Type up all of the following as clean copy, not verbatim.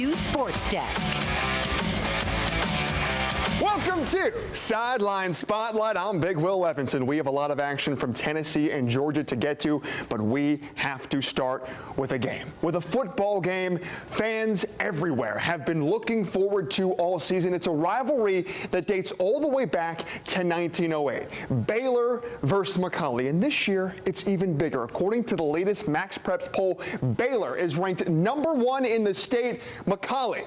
Sports Desk. Welcome to Sideline Spotlight. I'm Big Will Levinson. We have a lot of action from Tennessee and Georgia to get to, but we have to start with a game. With a football game fans everywhere have been looking forward to all season. It's a rivalry that dates all the way back to 1908. Baylor versus McCallie. And this year, it's even bigger. According to the latest Max Preps poll, Baylor is ranked #1 in the state. McCallie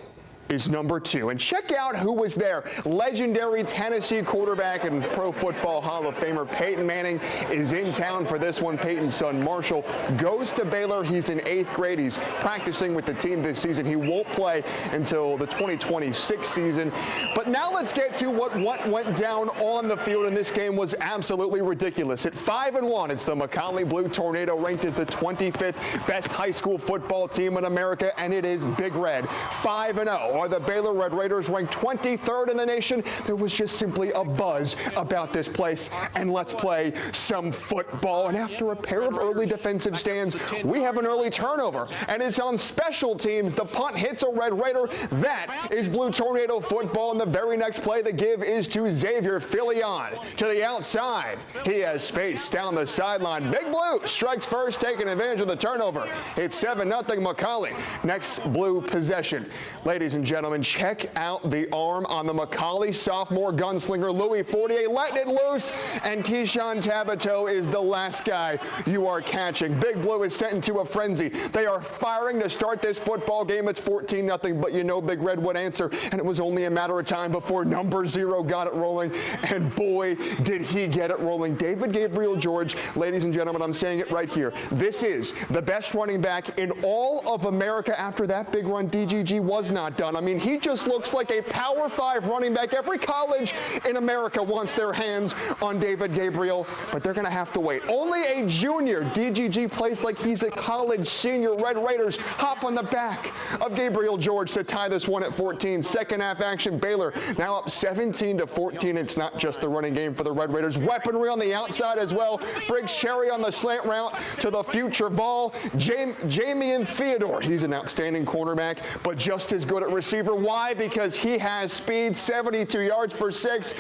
is #2. And check out who was there. Legendary Tennessee quarterback and Pro Football Hall of Famer Peyton Manning is in town for this one. Peyton's son Marshall goes to Baylor. He's in 8th grade. He's practicing with the team this season. He won't play until the 2026 season. But now let's get to what went down on the field, and this game was absolutely ridiculous. At 5-1, it's the McCallie Blue Tornado, ranked as the 25th best high school football team in America, and it is Big Red. 5-0. Are the Baylor Red Raiders, ranked 23rd in the nation? There was just simply a buzz about this place, and let's play some football. And after a pair of early defensive stands, we have an early turnover, and it's on special teams. The punt hits a Red Raider. That is Blue Tornado football, and the very next play, the give is to Xavier Filion to the outside. He has space down the sideline. Big Blue strikes first, taking advantage of the turnover. It's 7-0 McCallie. Next Blue possession. Ladies and gentlemen, check out the arm on the McCallie sophomore gunslinger Louis Fortier, letting it loose, and Keyshawn Tabito is the last guy you are catching. Big Blue is sent into a frenzy. They are firing to start this football game. It's 14-0, but you know Big Red would answer, and it was only a matter of time before number 0 got it rolling, and boy, did he get it rolling. David Gabriel George, ladies and gentlemen, I'm saying it right here. This is the best running back in all of America. After that big run, DGG was not done. I mean, he just looks like a Power 5 running back. Every college in America wants their hands on David Gabriel, but they're going to have to wait. Only a junior. DGG plays like he's a college senior. Red Raiders hop on the back of Gabriel George to tie this one at 14. Second half action, Baylor now up 17-14. It's not just the running game for the Red Raiders. Weaponry on the outside as well. Briggs Cherry on the slant route to the future ball. Jamian Theodore, he's an outstanding cornerback, but just as good at receiver. Why? Because he has speed, 72 yards for 6.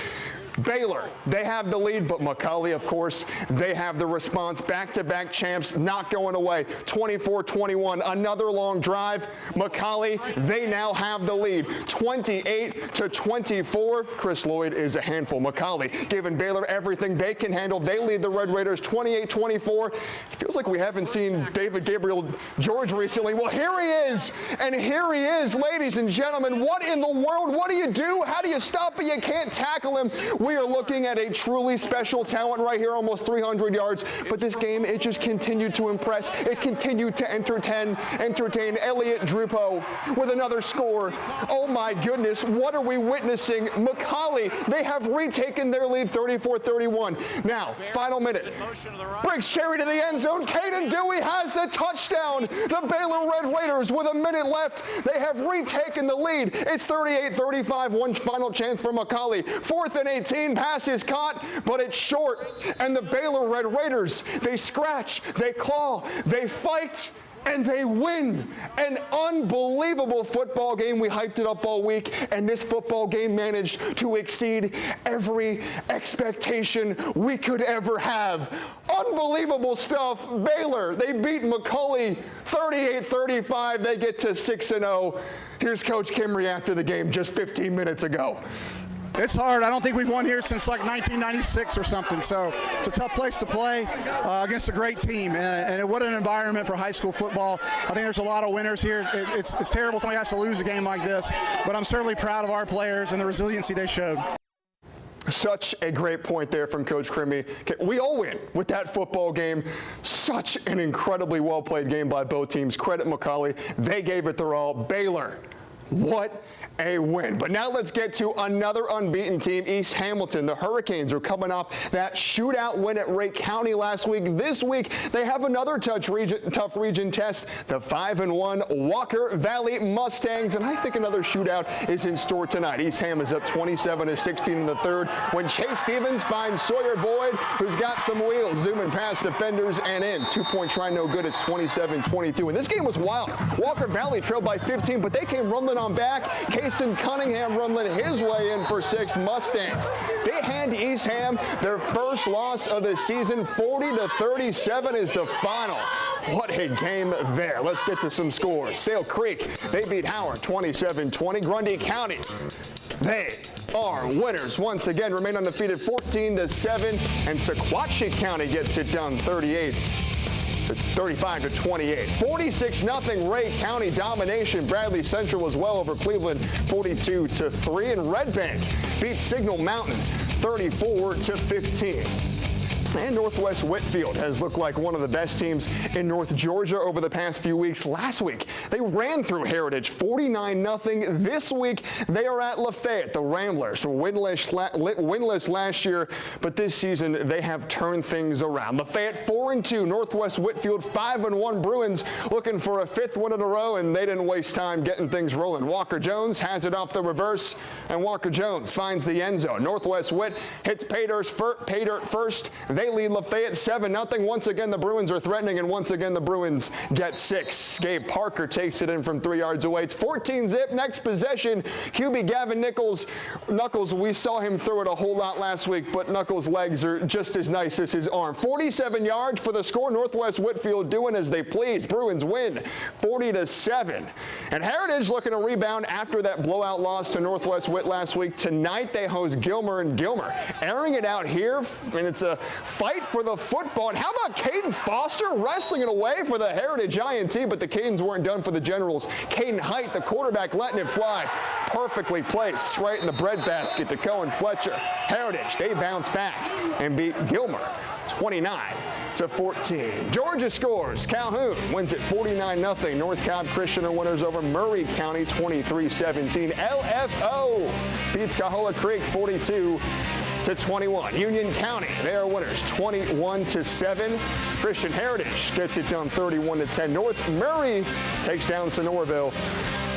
Baylor, they have the lead, but McCallie, of course, they have the response. Back-to-back champs, not going away. 24-21, another long drive. McCallie, they now have the lead. 28-24. Chris Lloyd is a handful. McCallie giving Baylor everything they can handle. They lead the Red Raiders 28-24. It feels like we haven't seen David Gabriel George recently. Well, here he is, and here he is, ladies and gentlemen. What in the world? What do you do? How do you stop it? You can't tackle him. We are looking at a truly special talent right here, almost 300 yards. But this game, it just continued to impress. It continued to entertain Elliot Drupo with another score. Oh my goodness, what are we witnessing? McCallie, they have retaken their lead 34-31. Now, final minute. Briggs Cherry to the end zone. Caden Dewey has the touchdown. The Baylor Red Raiders with a minute left. They have retaken the lead. It's 38-35. One final chance for McCallie. 4th and 18. Pass is caught, but it's short. And the Baylor Red Raiders, they scratch, they claw, they fight, and they win. An unbelievable football game. We hyped it up all week, and this football game managed to exceed every expectation we could ever have. Unbelievable stuff. Baylor, they beat McCallie 38-35. They get to 6-0. Here's Coach Kimry after the game just 15 minutes ago. It's hard. I don't think we've won here since like 1996 or something. So it's a tough place to play against a great team. And what an environment for high school football. I think there's a lot of winners here. It's terrible somebody has to lose a game like this. But I'm certainly proud of our players and the resiliency they showed. Such a great point there from Coach Kimry. We all win with that football game. Such an incredibly well-played game by both teams. Credit McCallie. They gave it their all. Baylor, What a win. But now let's get to another unbeaten team, East Hamilton. The Hurricanes are coming off that shootout win at Wright County last week. This week, they have another tough region test, the 5-1 Walker Valley Mustangs. And I think another shootout is in store tonight. East Ham is up 27-16 in the third when Chase Stevens finds Sawyer Boyd, who's got some wheels, zooming past defenders and in. 2-point try, no good. It's 27-22. And this game was wild. Walker Valley trailed by 15, but they came rumbling on back. Caston Cunningham rumbling his way in for 6 Mustangs. They hand East Ham their first loss of the season. 40-37 is the final. What a game there. Let's get to some scores. Sale Creek, they beat Howard 27-20. Grundy County, they are winners once again, remain undefeated 14-7. And Sequatchie County gets it done 35-28. 46-0 Ray County domination. Bradley Central as well over Cleveland 42-3. And Red Bank beats Signal Mountain 34-15. And Northwest Whitfield has looked like one of the best teams in North Georgia over the past few weeks. Last week, they ran through Heritage 49-0. This week, they are at Lafayette. The Ramblers were winless last year, but this season, they have turned things around. Lafayette 4-2, Northwest Whitfield 5-1. Bruins looking for a 5th win in a row, and they didn't waste time getting things rolling. Walker Jones has it off the reverse, and Walker Jones finds the end zone. Northwest Whit hits Pay Dirt first. They lead Lafayette 7-0. Once again, the Bruins are threatening, and once again, the Bruins get 6. Gabe Parker takes it in from 3 yards away. It's 14-zip. Next possession, QB Gavin Knuckles, we saw him throw it a whole lot last week, but Knuckles' legs are just as nice as his arm. 47 yards for the score. Northwest Whitfield doing as they please. Bruins win 40-7. And Heritage looking to rebound after that blowout loss to Northwest Whit last week. Tonight, they host Gilmer, and Gilmer airing it out here, and it's a fight for the football. And how about Caden Foster wrestling it away for the Heritage INT, but the Cadens weren't done for the Generals. Caden Height, the quarterback, letting it fly. Perfectly placed right in the breadbasket to Cohen Fletcher. Heritage, they bounce back and beat Gilmer 29-14. Georgia scores. Calhoun wins it 49-0. North Cobb Christian are winners over Murray County 23-17. LFO beats Cahola Creek 42-21. Union County, they are winners 21-7. Christian Heritage gets it done 31-10. North Murray takes down Sonoraville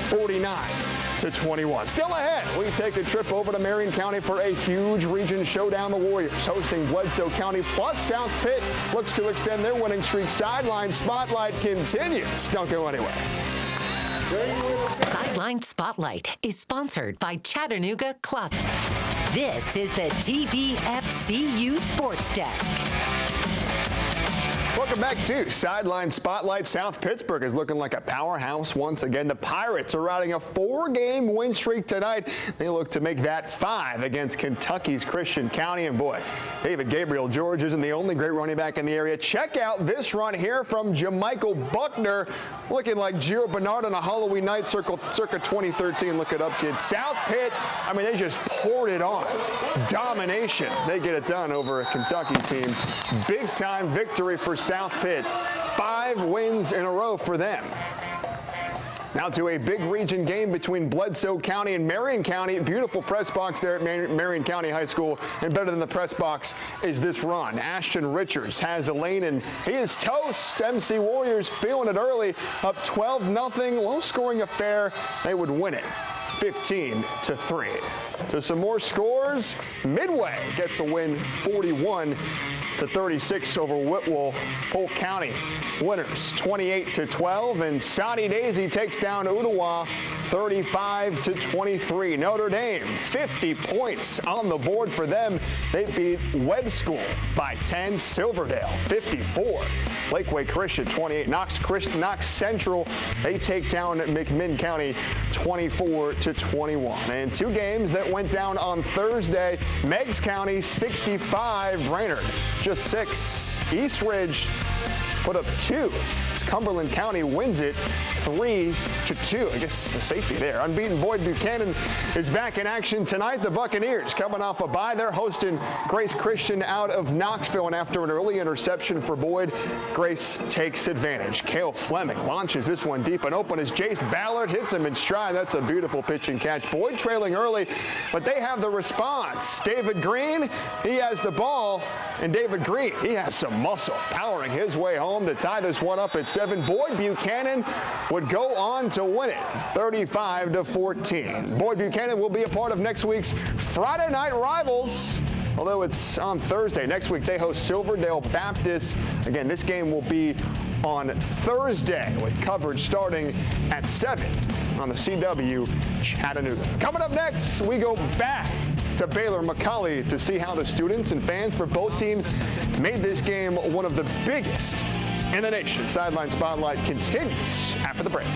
49-21. Still ahead, we take a trip over to Marion County for a huge region showdown. The Warriors hosting Bledsoe County, plus South Pitt looks to extend their winning streak. Sideline Spotlight continues. Don't go anywhere. Sideline Spotlight is sponsored by Chattanooga Closet. This is the TVFCU Sports Desk. Welcome back to Sideline Spotlight. South Pittsburgh is looking like a powerhouse once again. The Pirates are riding a 4-game win streak tonight. They look to make that 5 against Kentucky's Christian County. And boy, David Gabriel George isn't the only great running back in the area. Check out this run here from Jamichael Buckner, looking like Gio Bernard on a Halloween night circa 2013. Look it up, kids. South Pitt, I mean, they just poured it on. Domination. They get it done over a Kentucky team. Big time victory for South Pitt. 5 wins in a row for them. Now to a big region game between Bledsoe County and Marion County. Beautiful press box there at Marion County High School. And better than the press box is this run. Ashton Richards has a lane, and he is toast. MC Warriors feeling it early. Up 12-0. Low-scoring affair. They would win it 15-3. To some more scores, Midway gets a win 41-36 over Whitwell. Polk County winners 28-12, and Saudi Daisy takes down Ottawa 35-23. Notre Dame 50 points on the board for them. They beat Webb School by 10. Silverdale 54. Lakeway Christian 28. Knox Central, they take down McMinn County 24-21. And 2 games that went down on Thursday. Meigs County 65, Brainerd just 6. East Ridge put up 2. Cumberland County wins it 3-2. I guess the safety there. Unbeaten Boyd Buchanan is back in action tonight. The Buccaneers coming off a bye. They're hosting Grace Christian out of Knoxville, and after an early interception for Boyd, Grace takes advantage. Kale Fleming launches this one deep and open as Jace Ballard hits him in stride. That's a beautiful pitch and catch. Boyd trailing early, but they have the response. David Green, he has the ball, and David Green, he has some muscle, powering his way home to tie this one up at 7. Boyd Buchanan would go on to win it 35-14. Boyd Buchanan will be a part of next week's Friday Night Rivals, although it's on Thursday. Next week they host Silverdale Baptist. Again, this game will be on Thursday with coverage starting at 7 on the CW Chattanooga. Coming up next, we go back to Baylor McCallie to see how the students and fans for both teams made this game one of the biggest in the nation. Sideline Spotlight continues after the break.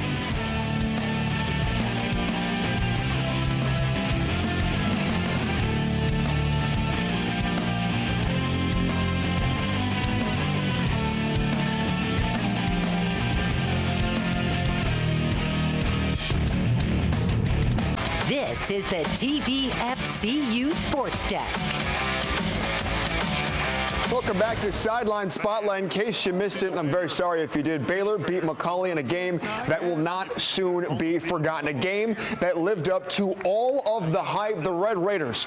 This is the TVFCU Sports Desk. Welcome back to Sideline Spotlight. In case you missed it, and I'm very sorry if you did, Baylor beat McCallie in a game that will not soon be forgotten. A game that lived up to all of the hype. The Red Raiders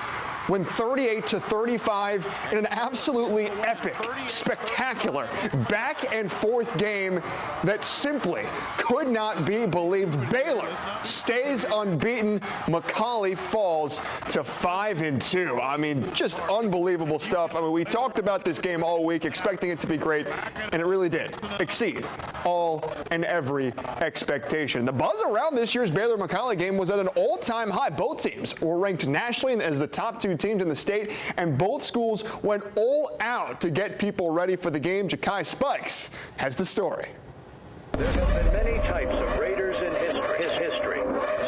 win 38-35 in an absolutely epic, spectacular, back and forth game that simply could not be believed. Baylor stays unbeaten. McCallie falls to 5-2. I mean, just unbelievable stuff. I mean, we talked about this game all week, expecting it to be great, and it really did exceed all and every expectation. The buzz around this year's Baylor McCallie game was at an all-time high. Both teams were ranked nationally as the top two teams in the state, and both schools went all out to get people ready for the game. McCallie Spikes has the story. There have been many types of Raiders in history.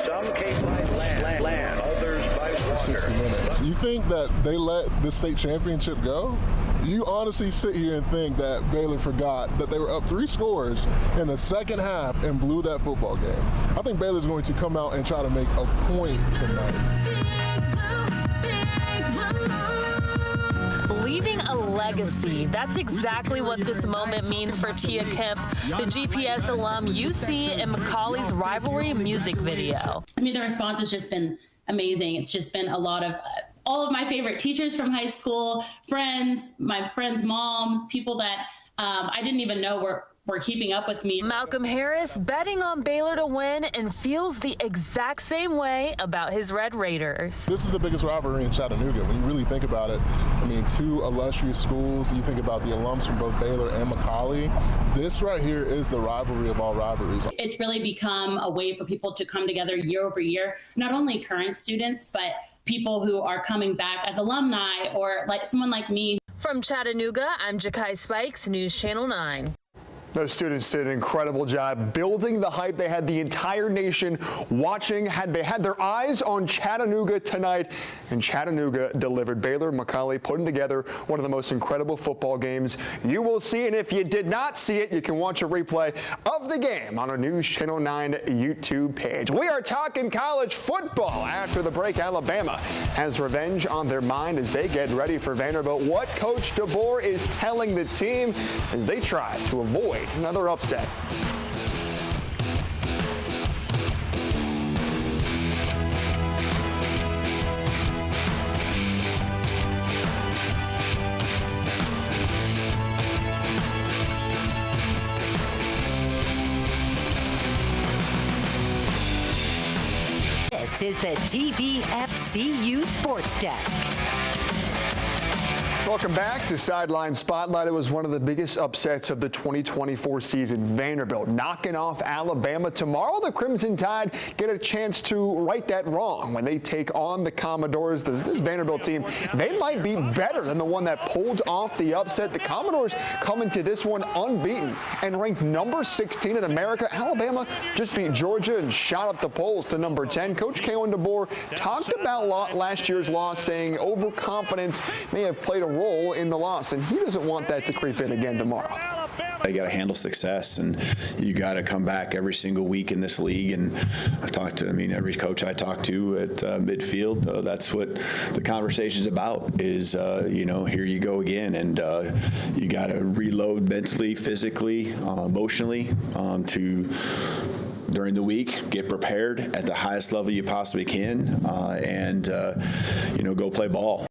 Some came by land, others by water. 60 minutes. You think that they let the state championship go? You honestly sit here and think that Baylor forgot that they were up 3 scores in the second half and blew that football game. I think Baylor's going to come out and try to make a point tonight. Leaving a legacy. That's exactly what this moment means for Tia Kemp, the GPS alum you see in McCallie's rivalry music video. I mean, the response has just been amazing. It's just been a lot of all of my favorite teachers from high school, friends, my friends' moms, people that I didn't even know were keeping up with me. Malcolm Harris betting on Baylor to win and feels the exact same way about his Red Raiders. This is the biggest rivalry in Chattanooga. When you really think about it, I mean, 2 illustrious schools. You think about the alums from both Baylor and McCallie. This right here is the rivalry of all rivalries. It's really become a way for people to come together year over year, not only current students, but people who are coming back as alumni or like someone like me. From Chattanooga, I'm McCallie Spikes, News Channel 9. Those students did an incredible job building the hype. They had the entire nation watching. They had their eyes on Chattanooga tonight, and Chattanooga delivered. Baylor McCallie putting together one of the most incredible football games you will see. And if you did not see it, you can watch a replay of the game on our News Channel 9 YouTube page. We are talking college football. After the break, Alabama has revenge on their mind as they get ready for Vanderbilt. What Coach DeBoer is telling the team as they try to avoid another upset. This is the TVFCU Sports Desk. Welcome back to Sideline Spotlight. It was one of the biggest upsets of the 2024 season. Vanderbilt knocking off Alabama. Tomorrow, the Crimson Tide get a chance to right that wrong when they take on the Commodores. This Vanderbilt team, they might be better than the one that pulled off the upset. The Commodores coming to this one unbeaten and ranked number 16 in America. Alabama just beat Georgia and shot up the polls to number 10. Coach Kalen DeBoer talked about last year's loss, saying overconfidence may have played a role in the loss, and he doesn't want that to creep in again tomorrow. They got to handle success, and you got to come back every single week in this league. And I've talked to, every coach I talk to at midfield, that's what the conversation's about. Is here you go again, and you got to reload mentally, physically, emotionally to. During the week, get prepared at the highest level you possibly can, and go play ball.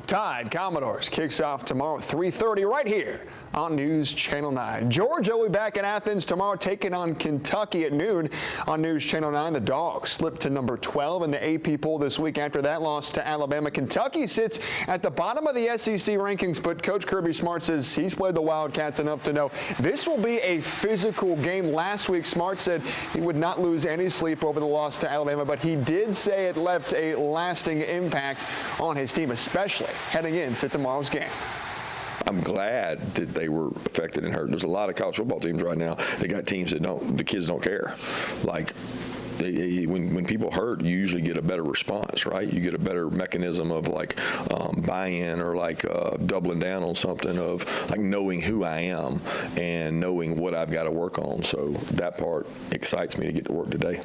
Tide Commodores kicks off tomorrow at 3:30 right here on News Channel 9. Georgia will be back in Athens tomorrow, taking on Kentucky at noon on News Channel 9. The Dogs slipped to number 12 in the AP poll this week after that loss to Alabama. Kentucky sits at the bottom of the SEC rankings, but Coach Kirby Smart says he's played the Wildcats enough to know this will be a physical game. Last week, Smart said he would not lose any sleep over the loss to Alabama, but he did say it left a lasting impact on his team, especially heading into tomorrow's game. I'm glad that they were affected and hurt. There's a lot of college football teams right now. They got teams that the kids don't care. Like, when people hurt, you usually get a better response, right? You get a better mechanism of buy-in or doubling down on something of knowing who I am and knowing what I've got to work on. So that part excites me to get to work today.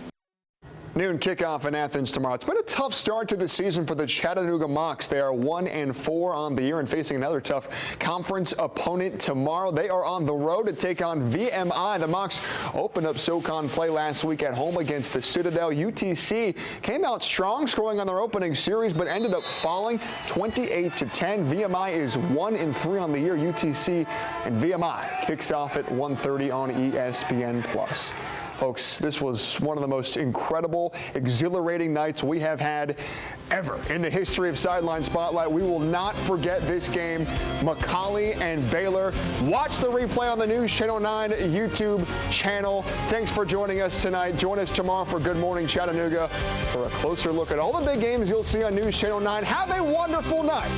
Noon kickoff in Athens tomorrow. It's been a tough start to the season for the Chattanooga Mocs. They are 1-4 on the year and facing another tough conference opponent tomorrow. They are on the road to take on VMI. The Mocs opened up SoCon play last week at home against the Citadel. UTC came out strong, scoring on their opening series, but ended up falling 28-10. VMI is 1-3 on the year. UTC and VMI kicks off at 1:30 on ESPN+. Folks, this was one of the most incredible, exhilarating nights we have had ever in the history of Sideline Spotlight. We will not forget this game, McCallie and Baylor. Watch the replay on the News Channel 9 YouTube channel. Thanks for joining us tonight. Join us tomorrow for Good Morning Chattanooga for a closer look at all the big games you'll see on News Channel 9. Have a wonderful night.